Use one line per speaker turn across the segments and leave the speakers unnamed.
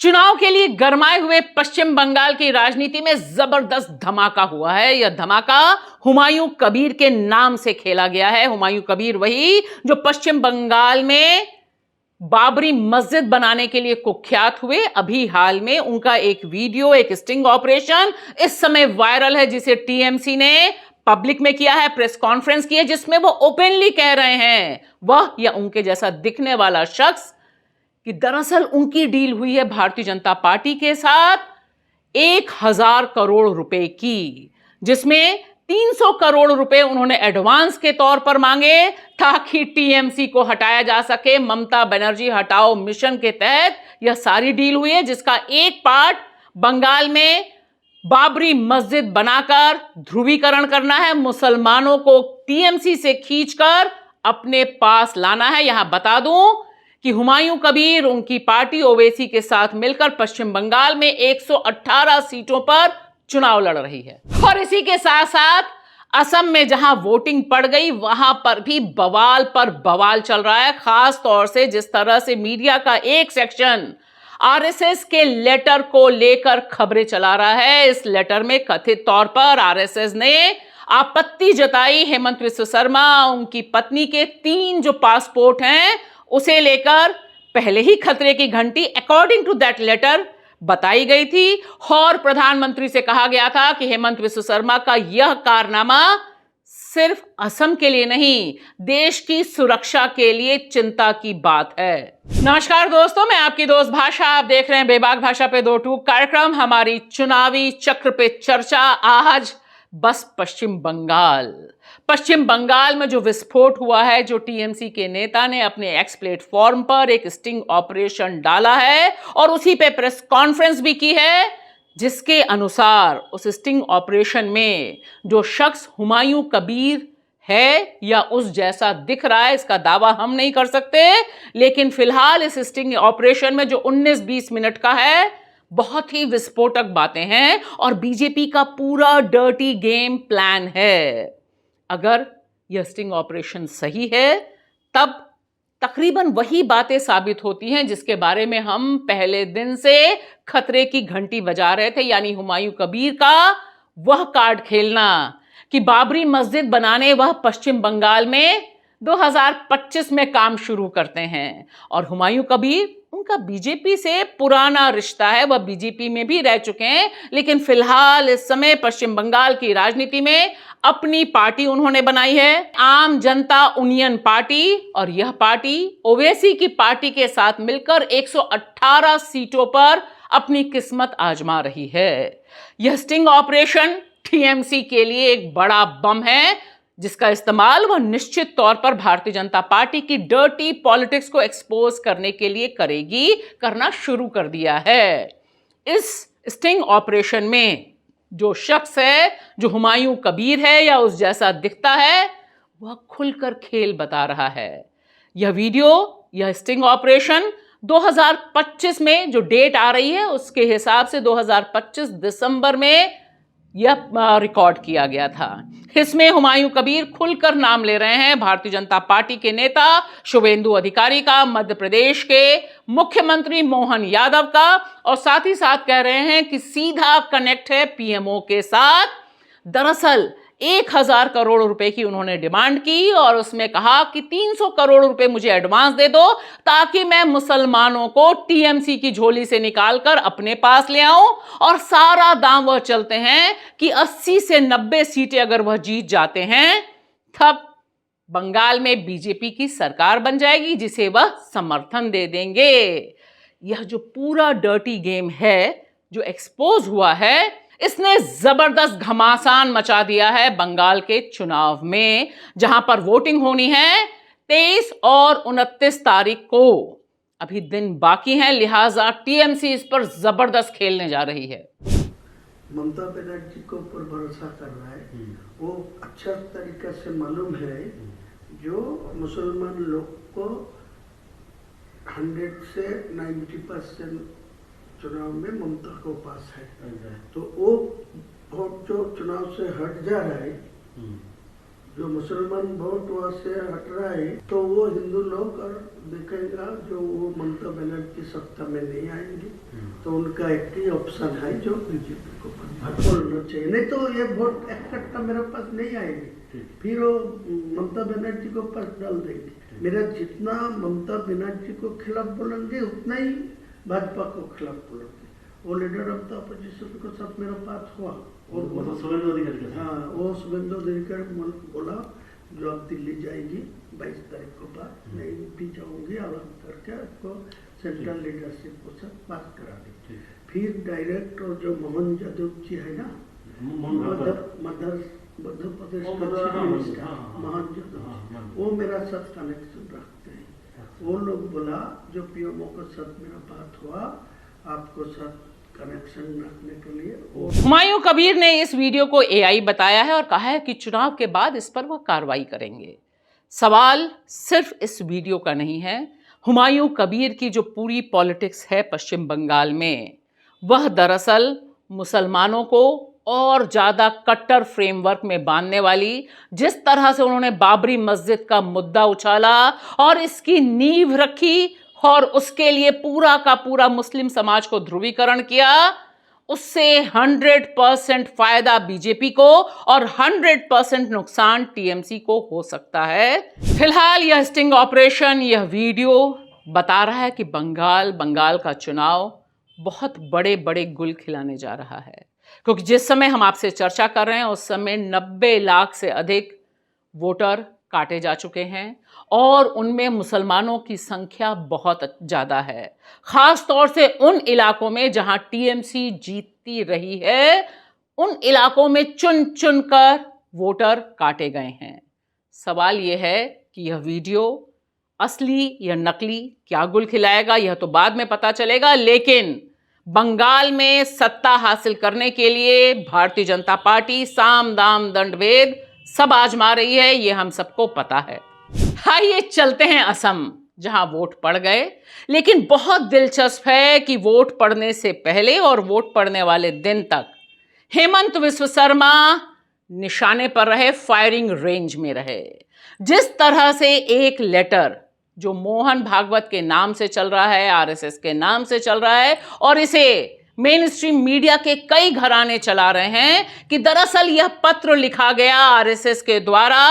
चुनाव के लिए गरमाए हुए पश्चिम बंगाल की राजनीति में जबरदस्त धमाका हुआ है। यह धमाका हुमायूं कबीर के नाम से खेला गया है। हुमायूं कबीर वही जो पश्चिम बंगाल में बाबरी मस्जिद बनाने के लिए कुख्यात हुए। अभी हाल में उनका एक वीडियो, एक स्टिंग ऑपरेशन इस समय वायरल है, जिसे टीएमसी ने पब्लिक में किया है, प्रेस कॉन्फ्रेंस की है, जिसमें वो ओपनली कह रहे हैं, वह या उनके जैसा दिखने वाला शख्स, कि दरअसल उनकी डील हुई है भारतीय जनता पार्टी के साथ 1000 करोड़ रुपए की, जिसमें 300 करोड़ रुपए उन्होंने एडवांस के तौर पर मांगे ताकि टीएमसी को हटाया जा सके। ममता बनर्जी हटाओ मिशन के तहत यह सारी डील हुई है, जिसका एक पार्ट बंगाल में बाबरी मस्जिद बनाकर ध्रुवीकरण करना है, मुसलमानों को टीएमसी से खींचकर अपने पास लाना है। यहां बता दूं कि हुमायूं कबीर उनकी पार्टी ओवैसी के साथ मिलकर पश्चिम बंगाल में 118 सीटों पर चुनाव लड़ रही है। और इसी के साथ साथ असम में जहां वोटिंग पड़ गई, वहां पर भी बवाल पर बवाल चल रहा है। खास तौर से जिस तरह से मीडिया का एक सेक्शन आरएसएस के लेटर को लेकर खबरें चला रहा है। इस लेटर में कथित तौर पर आरएसएस ने आपत्ति जताई हेमंत विश्व शर्मा, उनकी पत्नी के 3 जो पासपोर्ट हैं उसे लेकर पहले ही खतरे की घंटी अकॉर्डिंग टू दैट लेटर बताई गई थी। और प्रधानमंत्री से कहा गया था कि हेमंत विश्व शर्मा का यह कारनामा सिर्फ असम के लिए नहीं, देश की सुरक्षा के लिए चिंता की बात है। नमस्कार दोस्तों, मैं आपकी दोस्त भाषा, आप देख रहे हैं बेबाक भाषा पे 2 टूक कार्यक्रम। हमारी चुनावी चक्र पे चर्चा आज बस पश्चिम बंगाल में जो विस्फोट हुआ है, जो टीएमसी के नेता ने अपने एक्स प्लेटफॉर्म पर एक स्टिंग ऑपरेशन डाला है और उसी पे प्रेस कॉन्फ्रेंस भी की है, जिसके अनुसार उस स्टिंग ऑपरेशन में जो शख्स हुमायूं कबीर है या उस जैसा दिख रहा है, इसका दावा हम नहीं कर सकते, लेकिन फिलहाल इस स्टिंग ऑपरेशन में जो 19-20 मिनट का है, बहुत ही विस्फोटक बातें हैं और बीजेपी का पूरा डर्टी गेम प्लान है। अगर यह स्टिंग ऑपरेशन सही है, तब तकरीबन वही बातें साबित होती हैं जिसके बारे में हम पहले दिन से खतरे की घंटी बजा रहे थे, यानी हुमायूं कबीर का वह कार्ड खेलना कि बाबरी मस्जिद बनाने वह पश्चिम बंगाल में 2025 में काम शुरू करते हैं। और हुमायूं कबीर, उनका बीजेपी से पुराना रिश्ता है, वह बीजेपी में भी रह चुके हैं, लेकिन फिलहाल इस समय पश्चिम बंगाल की राजनीति में अपनी पार्टी उन्होंने बनाई है, आम जनता यूनियन पार्टी, और यह पार्टी ओवैसी की पार्टी के साथ मिलकर 118 सीटों पर अपनी किस्मत आजमा रही है। यह स्टिंग ऑपरेशन टीएमसी के लिए एक बड़ा बम है, जिसका इस्तेमाल वह निश्चित तौर पर भारतीय जनता पार्टी की डर्टी पॉलिटिक्स को एक्सपोज करने के लिए करेगी, करना शुरू कर दिया है। इस स्टिंग ऑपरेशन में जो शख्स है, जो हुमायूं कबीर है या उस जैसा दिखता है, वह खुलकर खेल बता रहा है। यह वीडियो, यह स्टिंग ऑपरेशन 2025 में जो डेट आ रही है, उसके हिसाब से 2025 दिसंबर में यह रिकॉर्ड किया गया था। इसमें हुमायूं कबीर खुलकर नाम ले रहे हैं भारतीय जनता पार्टी के नेता शुभेंदु अधिकारी का, मध्य प्रदेश के मुख्यमंत्री मोहन यादव का, और साथ ही साथ कह रहे हैं कि सीधा कनेक्ट है पीएमओ के साथ। दरअसल 1000 करोड़ रुपए की उन्होंने डिमांड की और उसमें कहा कि 300 करोड़ रुपए मुझे एडवांस दे दो ताकि मैं मुसलमानों को टीएमसी की झोली से निकालकर अपने पास ले आऊं। और सारा दांव वह चलते हैं कि 80 से 90 सीटें अगर वह जीत जाते हैं, तब बंगाल में बीजेपी की सरकार बन जाएगी, जिसे वह समर्थन दे देंगे। यह जो पूरा डर्टी गेम है जो एक्सपोज हुआ है, इसने जबरदस्त घमासान मचा दिया है बंगाल के चुनाव में, जहां पर वोटिंग होनी है 23 और 29 तारीख को। अभी दिन बाकी हैं, लिहाजा टीएमसी इस पर जबरदस्त खेलने जा रही है।
ममता बनर्जी को ऊपर भरोसा कर रहा है, वो अच्छा तरीका से मालूम है जो मुसलमान लोग को 100 से 90% चुनाव में ममता को पास है, तो वो वोट जो चुनाव से हट जा रहा है, जो मुसलमान वोट वहाँ से हट रहा है तो वो हिंदू लोग और देखेगा जो वो ममता बनर्जी सत्ता में नहीं आएंगे तो उनका एक ही ऑप्शन है जो बीजेपी को बोलना चाहिए, नहीं तो ये वोट इकट्ठा मेरे पास नहीं आएंगे, फिर वो ममता बनर्जी को पास डाल देंगे। मेरा जितना ममता बनर्जी को खिलाफ बोलेंगे उतना ही भाजपा को खिलाफ बोलेंगे। वो लीडर ऑफ द अपोजिशन को सब मेरा पास हुआ और
शुभेंदु अधिकारी,
हाँ वो शुभेंदु अधिकारी बोला जो अब दिल्ली जाएगी 22 तारीख को बाद, मैं भी जाऊंगी आराम करके आपको सेंट्रल लीडरशिप को सब बात करा दी। फिर डायरेक्ट और जो मोहन यादव जी है ना मध्य प्रदेश का चीफ मिनिस्टर मोहन यादव, वो मेरा साथ कनेक्शन रखते हैं। वो लोग बोला जो पीएमओ के साथ मेरा बात हुआ आपको साथ कनेक्शन रखने के लिए।
हुमायूं कबीर ने इस वीडियो को एआई बताया है और कहा है कि चुनाव के बाद इस पर वह कार्रवाई करेंगे। सवाल सिर्फ इस वीडियो का नहीं है, हुमायूं कबीर की जो पूरी पॉलिटिक्स है पश्चिम बंगाल में, वह दरअसल मुसलमानों को और ज़्यादा कट्टर फ्रेमवर्क में बांधने वाली, जिस तरह से उन्होंने बाबरी मस्जिद का मुद्दा उछाला और इसकी नींव रखी और उसके लिए पूरा का पूरा मुस्लिम समाज को ध्रुवीकरण किया, उससे 100% फायदा बीजेपी को और 100% नुकसान टीएमसी को हो सकता है। फिलहाल यह स्टिंग ऑपरेशन, यह वीडियो बता रहा है कि बंगाल का चुनाव बहुत बड़े बड़े गुल खिलाने जा रहा है, क्योंकि जिस समय हम आपसे चर्चा कर रहे हैं उस समय 90 लाख से अधिक वोटर काटे जा चुके हैं और उनमें मुसलमानों की संख्या बहुत ज़्यादा है, खास तौर से उन इलाकों में जहां टीएमसी जीतती रही है, उन इलाकों में चुन चुन कर वोटर काटे गए हैं। सवाल यह है कि यह वीडियो असली या नकली, क्या गुल खिलाएगा यह तो बाद में पता चलेगा, लेकिन बंगाल में सत्ता हासिल करने के लिए भारतीय जनता पार्टी साम दाम दंड भेद सब आजमा रही है, ये हम सबको पता है। आइए चलते हैं असम, जहां वोट पड़ गए, लेकिन बहुत दिलचस्प है कि वोट पड़ने से पहले और वोट पड़ने वाले दिन तक हेमंत बिस्वा शर्मा निशाने पर रहे, फायरिंग रेंज में रहे। जिस तरह से एक लेटर जो मोहन भागवत के नाम से चल रहा है, आरएसएस के नाम से चल रहा है, और इसे मेन स्ट्रीम मीडिया के कई घराने चला रहे हैं कि दरअसल यह पत्र लिखा गया आरएसएस के द्वारा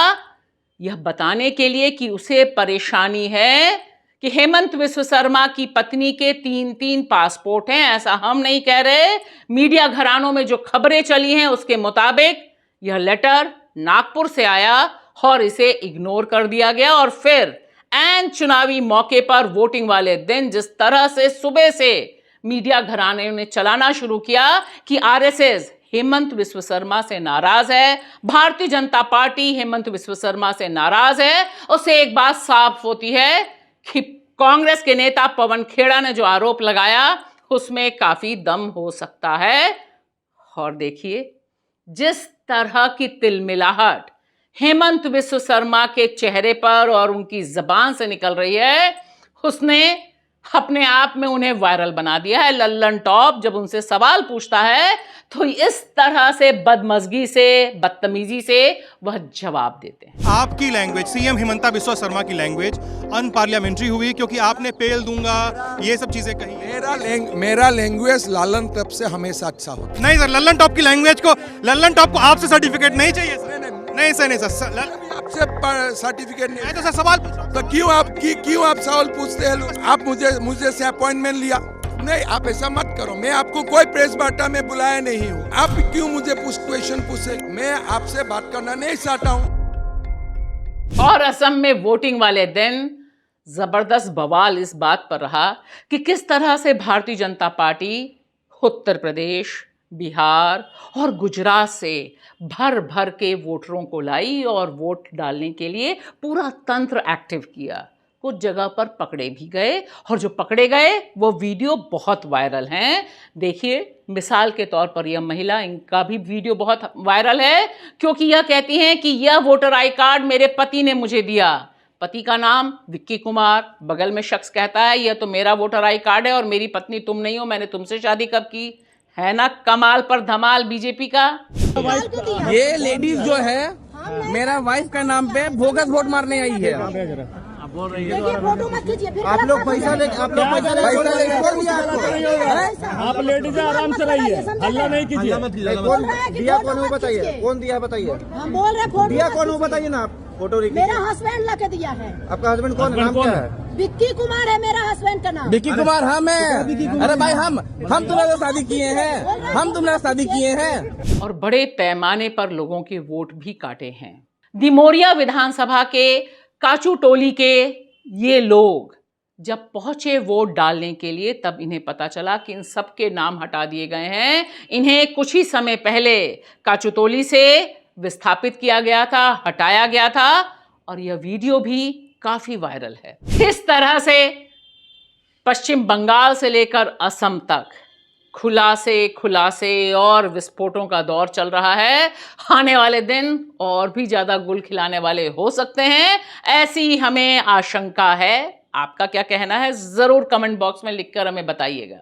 यह बताने के लिए कि उसे परेशानी है कि हेमंत बिस्वा शर्मा की पत्नी के 3 पासपोर्ट हैं। ऐसा हम नहीं कह रहे, मीडिया घरानों में जो खबरें चली हैं उसके मुताबिक यह लेटर नागपुर से आया और इसे इग्नोर कर दिया गया। और फिर ऐन चुनावी मौके पर वोटिंग वाले दिन जिस तरह से सुबह से मीडिया घराने ने चलाना शुरू किया कि आरएसएस हेमंत बिस्वा शर्मा से नाराज है, भारतीय जनता पार्टी हेमंत बिस्वा शर्मा से नाराज है, उससे एक बात साफ होती है कि कांग्रेस के नेता पवन खेड़ा ने जो आरोप लगाया उसमें काफी दम हो सकता है। और देखिए जिस तरह की तिलमिलाहट हेमंत बिस्वा शर्मा के चेहरे पर और उनकी जबान से निकल रही है, उसने अपने आप में उन्हें वायरल बना दिया है। लल्लन टॉप जब उनसे सवाल पूछता है तो इस तरह से बदमजगी से, बदतमीजी से वह जवाब देते हैं।
आपकी लैंग्वेज, सीएम हिमंता बिस्वा शर्मा की लैंग्वेज अनपार्लियामेंट्री हुई क्योंकि आपने पेल दूंगा ये सब चीजें कही।
मेरा लैंग्वेज लल्लन टॉप से हमेशा अच्छा होता।
नहीं सर, लल्लन टॉप की लैंग्वेज को, लल्लन टॉप को आपसे सर्टिफिकेट नहीं चाहिए सर। नहीं सर, नहीं सर,
आपसे सर्टिफिकेट नहीं
तो सर सवाल
तो क्यों आप सवाल पूछते हैं? आप मुझे से अपॉइंटमेंट लिया नहीं, आप ऐसा मत करो। मैं आपको कोई प्रेस वार्ता में बुलाया नहीं हूँ, आप क्यों मुझे क्वेश्चन पूछे? मैं आपसे बात करना नहीं चाहता हूँ।
और असम में वोटिंग वाले दिन जबरदस्त बवाल इस बात पर रहा कि किस तरह से भारतीय जनता पार्टी उत्तर प्रदेश, बिहार और गुजरात से भर भर के वोटरों को लाई और वोट डालने के लिए पूरा तंत्र एक्टिव किया। कुछ जगह पर पकड़े भी गए और जो पकड़े गए वो वीडियो बहुत वायरल हैं। देखिए मिसाल के तौर पर यह महिला, इनका भी वीडियो बहुत वायरल है क्योंकि यह कहती हैं कि यह वोटर आई कार्ड मेरे पति ने मुझे दिया। पति का नाम विक्की कुमार, बगल में शख्स कहता है यह तो मेरा वोटर आई कार्ड है और मेरी पत्नी तुम नहीं हो, मैंने तुमसे शादी कब की। है ना कमाल पर धमाल बीजेपी का।
ये लेडीज जो है
मेरा वाइफ का नाम पे बोगस वोट मारने आई है।
देखिए फोटो मत खींचिए, फिर
आप लोग पैसा ले
आप लोग
पैसा ले कौन दिया आपको?
आप लेडीज आराम से रहिए, हल्ला नहीं कीजिए।
कौन दिया, कौन हो बताइए, कौन दिया बताइए।
हम बोल रहे फोटो
दिया कौन हो बताइए ना आप। फोटो
मेरा हस्बैंड ला के दिया है।
आपका हस्बैंड कौन है, नाम क्या है?
विक्की कुमार है मेरा हस्बैंड का नाम।
विक्की कुमार हम है। अरे भाई हम तुम्हारे शादी किए हैं, हम तुम्हारे शादी किए हैं।
और बड़े पैमाने पर लोगों के वोट भी काटे हैं। दिमोरिया विधानसभा के काचू टोली के ये लोग जब पहुंचे वोट डालने के लिए, तब इन्हें पता चला कि इन सबके नाम हटा दिए गए हैं। इन्हें कुछ ही समय पहले काचुटोली से विस्थापित किया गया था, हटाया गया था, और यह वीडियो भी काफी वायरल है। इस तरह से पश्चिम बंगाल से लेकर असम तक खुलासे और विस्फोटों का दौर चल रहा है। आने वाले दिन और भी ज्यादा गुल खिलाने वाले हो सकते हैं, ऐसी हमें आशंका है। आपका क्या कहना है, जरूर कमेंट बॉक्स में लिखकर हमें बताइएगा।